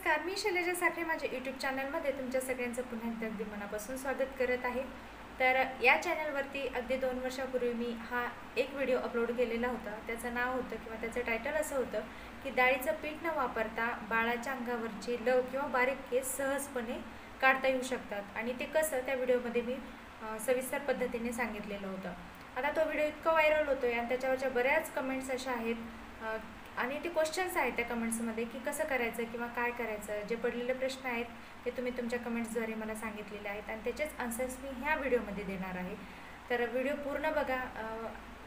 नमस्कार, मी शैलजा साखरे माझ्या यूट्यूब चॅनलमध्ये तुमच्या सगळ्यांचं पुन्हा एकदा अगदी मनापासून स्वागत करत आहे। तर या चॅनलवरती अगदी 2 वर्षापूर्वी मी हा एक व्हिडिओ अपलोड केलेला होता। त्याचं नाव होतं किंवा त्याचं टायटल असं होतं की डाळीचं पीठ न वापरता बाळाच्या अंगावरची लव किंवा बारीक केस सहजपणे काढता येऊ शकतात आणि ते कसं त्या व्हिडिओमध्ये मी सविस्तर पद्धतीने सांगितलेलं होतं। आता तो व्हिडिओ इतका व्हायरल होतोय आणि त्याच्यावरच्या बऱ्याच कमेंट्स अशा आहेत आणि ते क्वेश्चन्स आहेत त्या कमेंट्समध्ये की कसं करायचं किंवा काय करायचं। जे पडलेले प्रश्न आहेत ते तुम्ही तुमच्या कमेंट्सद्वारे मला सांगितलेले आहेत आणि त्याचेच आन्सर्स मी ह्या व्हिडिओमध्ये देणार आहे। तर व्हिडिओ पूर्ण बघा।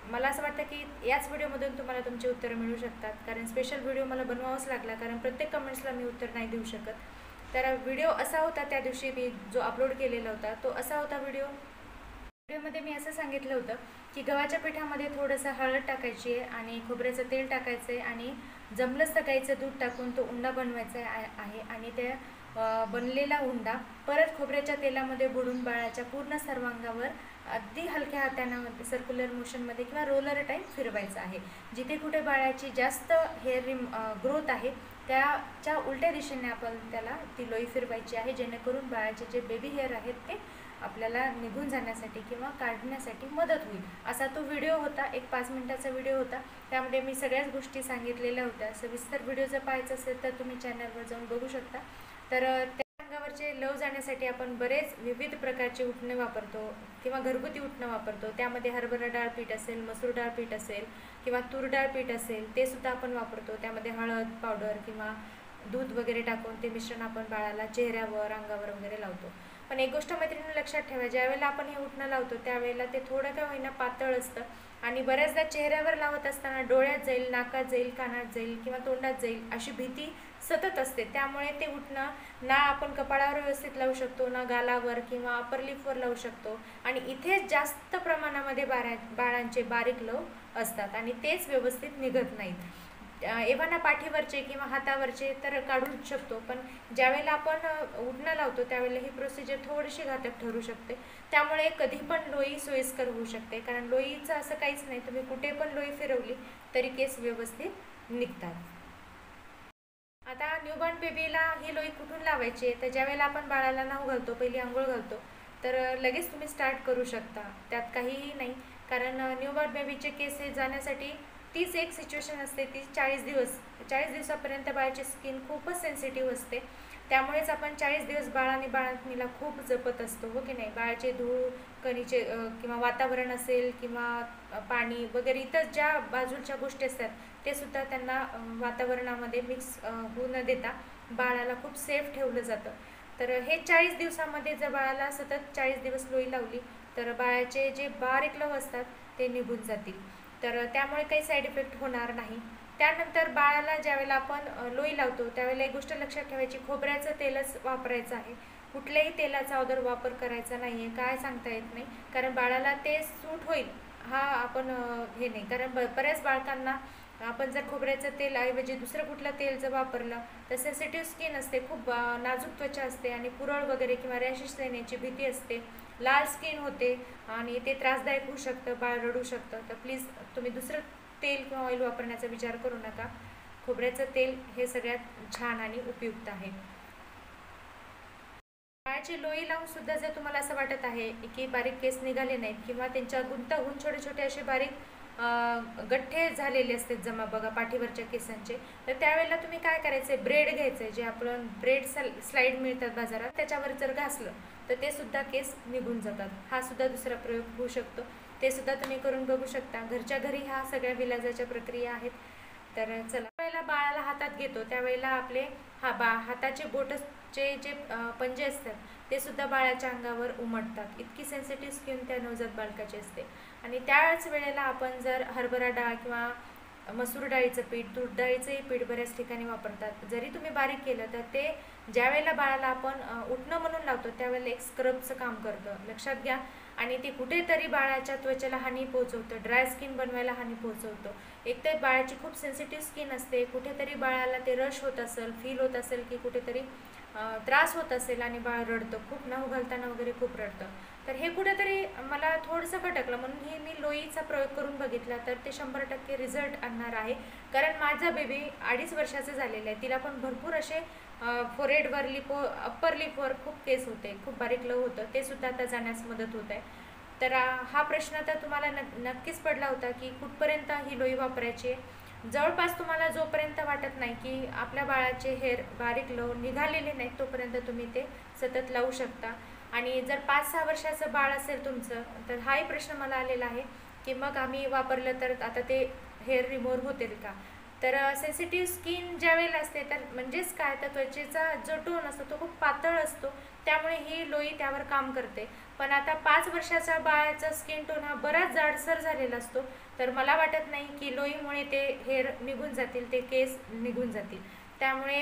मला असं वाटतं की याच व्हिडिओमधून तुम्हाला तुमची उत्तरं मिळू शकतात, कारण स्पेशल व्हिडिओ मला बनवावाच लागला, कारण प्रत्येक कमेंट्सला मी उत्तर नाही देऊ शकत। तर व्हिडिओ असा होता, त्या दिवशी मी जो अपलोड केलेला होता तो असा होता व्हिडिओमध्ये मी असं सांगितलं होतं की गव्हाच्या पिठामध्ये थोडंसं हळद टाकायची आहे आणि खोबऱ्याचं तेल टाकायचं आहे आणि जमलंच तर गाईचं दूध टाकून तो उंडा बनवायचा आहे आणि त्या बनलेला उंडा परत खोबऱ्याच्या तेलामध्ये बुडून बाळाच्या पूर्ण सर्वांगावर अगदी हलक्या हाताने सर्क्युलर मोशनमध्ये किंवा रोलर टाईप फिरवायचं आहे। जिथे कुठे बाळाची जास्त हेअर ग्रोथ आहे त्याच्या उलट्या दिशेने आपण त्याला ती लोई फिरवायची आहे, जेणेकरून बाळाचे जे बेबी हेअर आहेत ते आपल्याला निघून जाण्यासाठी किंवा काढण्यासाठी मदत होईल। असा तो व्हिडिओ होता, एक 5 मिनिटाचा व्हिडिओ होता। त्यामध्ये मी सगळ्याच गोष्टी सांगितलेल्या होत्या। सविस्तर व्हिडिओ जर पाहायचा असेल तर तुम्ही चॅनलवर जाऊन बघू शकता। तर त्या अंगावरचे लव जाण्यासाठी आपण बरेच विविध प्रकारचे उटणे वापरतो किंवा घरगुती उटणं वापरतो। त्यामध्ये हरभरा डाळ पीठ असेल, मसूर डाळ पीठ असेल किंवा तूर डाळ पीठ असेल ते सुद्धा आपण वापरतो। त्यामध्ये हळद पावडर किंवा दूध वगैरे टाकून ते मिश्रण आपण बाळाला चेहऱ्यावर अंगावर वगैरे लावतो। पण एक गोष्ट मैत्रिणी लक्षात ठेवा, ज्यावेळेला आपण हे उटणं लावतो त्यावेळेला ते थोडं का होईना पातळ असतं आणि बऱ्याचदा चेहऱ्यावर लावत असताना डोळ्यात जाईल, नाकात जाईल, कानात जाईल किंवा तोंडात जाईल अशी भीती सतत असते। त्यामुळे ते उटणं ना आपण कपाळावर व्यवस्थित लावू शकतो, ना गालावर किंवा अपर लिपवर लावू शकतो आणि इथेच जास्त प्रमाणामध्ये बाळांचे बारीक लव असतात आणि तेच व्यवस्थित निघत नाहीत। एव्हाना पाठीवरचे किंवा हातावरचे तर काढूच शकतो, पण ज्यावेळेला आपण उटणं लावतो त्यावेळेला ही प्रोसिजर थोडीशी घातक ठरू शकते। त्यामुळे कधी पण लोई सोयीस्कर होऊ शकते, कारण लोईचं असं काहीच नाही, तुम्ही कुठे पण लोई फिरवली तरी केस व्यवस्थित निघतात। आता न्यूबॉर्न बेबीला ही लोई कुठून लावायची आहे, तर ज्यावेळेला आपण बाळाला नाव घालतो, पहिली आंघोळ घालतो, तर लगेच तुम्ही स्टार्ट करू शकता, त्यात काहीही नाही। कारण न्यूबॉर्न बेबीचे केस हे जाण्यासाठी तीच एक सिच्युएशन असते, ती 40 दिवसापर्यंत बाळाची स्किन खूपच सेन्सिटिव्ह असते। त्यामुळेच आपण 40 दिवस बाळाणीला खूप जपत असतो, हो की नाही। बाळाचे धूळ कणीचे किंवा वातावरण असेल किंवा पाणी वगैरे इतर ज्या बाजूच्या गोष्टी असतात ते सुद्धा त्यांना वातावरणामध्ये मिक्स होऊ न देता बाळाला खूप सेफ ठेवलं जातं। तर हे 40 दिवसामध्ये जर बाळाला सतत 40 दिवस लोई लावली तर बाळाचे जे बारीक लव असतात ते निघून जातील, तर त्यामुळे काही साईड इफेक्ट होणार नाही। त्यानंतर बाळाला ज्यावेळेला आपण लोई लावतो त्यावेळेला एक गोष्ट लक्षात ठेवायची, खोबऱ्याचं तेलच वापरायचं आहे, कुठल्याही तेलाचा अगोदर वापर करायचा नाही आहे। काय सांगता येत नाही, कारण बाळाला ते सूट होईल हा आपण हे नाही, कारण बऱ्याच बाळकांना आपण जर खोबऱ्याचं तेल ऐवजी दुसरं कुठलं तेल जर वापरलं तर सेन्सिटिव्ह स्किन असते, खूप नाजूक त्वचा असते आणि पुरळ वगैरे किंवा रॅशेस येण्याची भीती असते, लाल स्किन होते आणि ते त्रासदायक होऊ शकतं, बाळ रडू शकतं। तर प्लीज तुम्ही दुसरं तेल किंवा ऑइल वापरण्याचा विचार करू नका। खोबऱ्याचं तेल हे सगळ्यात छान आणि उपयुक्त आहे। बाळाची लोई लावून सुद्धा जर तुम्हाला असं वाटत आहे की बारीक केस निघाले नाहीत किंवा त्यांच्या गुंताहून छोटे छोटे असे बारीक गठ्ठे झालेले असतात जमा बघा पाठीवरच्या केसांचे, तर त्यावेळेला तुम्ही काय करायचं, ब्रेड घ्यायचं, जे आपण ब्रेड स्लाईड मिळतात बाजारात, त्याच्यावर जर घासलं तर ते सुद्धा केस निघून जातात। हा सुद्धा दुसरा प्रयोग होऊ शकतो, ते सुद्धा तुम्ही करून बघू शकता। घरच्या घरी ह्या सगळ्या विलाजाच्या प्रक्रिया आहेत। तर चला, वेळेला बाळाला हातात घेतो त्यावेळेला आपले हाताचे बोटचे जे पंजे असतात ते सुद्धा बाळाच्या अंगावर उमटतात, इतकी सेन्सिटिव्ह स्किन त्या नवजात बालकाची असते। आणि त्याच वेळेला आपण जर हरभरा डाळ किंवा मसूर डाळीचं पीठ, तूर डाळीचंही पीठ बऱ्याच ठिकाणी वापरतात, जरी तुम्ही बारीक केलं तर ते ज्या वेळेला बाळाला आपण उटणं म्हणून लावतो त्यावेळेला एक स्क्रबचं काम करतं, लक्षात घ्या। आणि ते कुठेतरी बाळाच्या त्वचेला हानी पोहोचवतं, ड्राय स्किन बनवायला हानी पोहोचवतं। एक तर बाळाची खूप सेन्सिटिव्ह स्किन असते, कुठेतरी बाळाला ते रश होत असेल, फील होत असेल की कुठेतरी त्रास होत असेल आणि बाळ रडतं, खूप नऊ घालताना वगैरे खूप रडतं. तर हे कुठेतरी मला थोडंसं खटकलं, म्हणून हे मी लोईचा प्रयोग करून बघितला, तर ते 100% रिझल्ट आणणार आहे. कारण माझा बेबी 2.5 वर्षाचा झालेला आहे, तिला पण भरपूर असे फोरहेडवर अप्पर लिपवर खूप केस होते, खूप बारीक लव होतं, ते सुद्धा आता जाण्यास मदत होत आहे. तर हा प्रश्न तर तुम्हाला नक्कीच पडला होता की कुठपर्यंत ही लोई वापरायची. जवळपास तुम्हाला जोपर्यंत वाटत नाही की आपल्या बाळाचे हेअर बारीक लव निघालेले नाहीत तोपर्यंत तुम्ही ते सतत लावू शकता. आणि जर 5-6 वर्षाचं बाळ असेल तुमचं, तर हाही प्रश्न मला आलेला आहे की मग आम्ही वापरलं तर आता ते हेअर रिमूव्ह होतील का. तर सेन्सिटिव्ह स्किन ज्यावेळेला असते तर म्हणजेच काय, तर त्वचेचा जो टोन असतो तो खूप पातळ असतो, त्यामुळे ही लोई त्यावर काम करते. पण आता 5 वर्षाचा बाळाचा स्किन टोन हा बराच जाडसर झालेला असतो, तर मला वाटत नाही की लोईमुळे ते हेअर निघून जातील, ते केस निघून जातील. त्यामुळे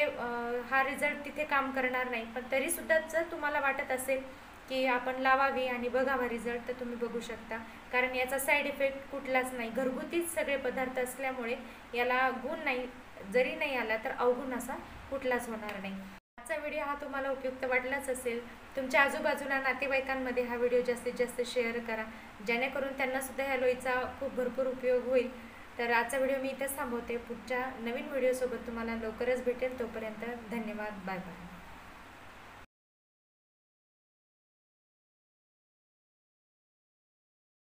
हा रिझल्ट तिथे काम करणार नाही. पण तरीसुद्धा जर तुम्हाला वाटत असेल की आपण लावावी आणि बघावा रिझल्ट, तर तुम्ही बघू शकता. कारण याचा साईड इफेक्ट कुठलाच नाही, घरगुतीच सगळे पदार्थ असल्यामुळे याला गुण नाही, जरी नाही आला तर अवगुण असा कुठलाच होणार नाही. आजचा व्हिडिओ हा तुम्हाला उपयुक्त वाटलाच असेल. तुमच्या आजूबाजूला नातेवाईकांमध्ये हा व्हिडिओ जास्तीत जास्त शेअर करा, जेणेकरून त्यांनासुद्धा ह्या लोईचा खूप भरपूर उपयोग होईल. तर आजचा व्हिडिओ मी इथेच थांबवते. पुढच्या नवीन व्हिडिओसोबत तुम्हाला लवकरच भेटेल. तोपर्यंत धन्यवाद. Bye bye.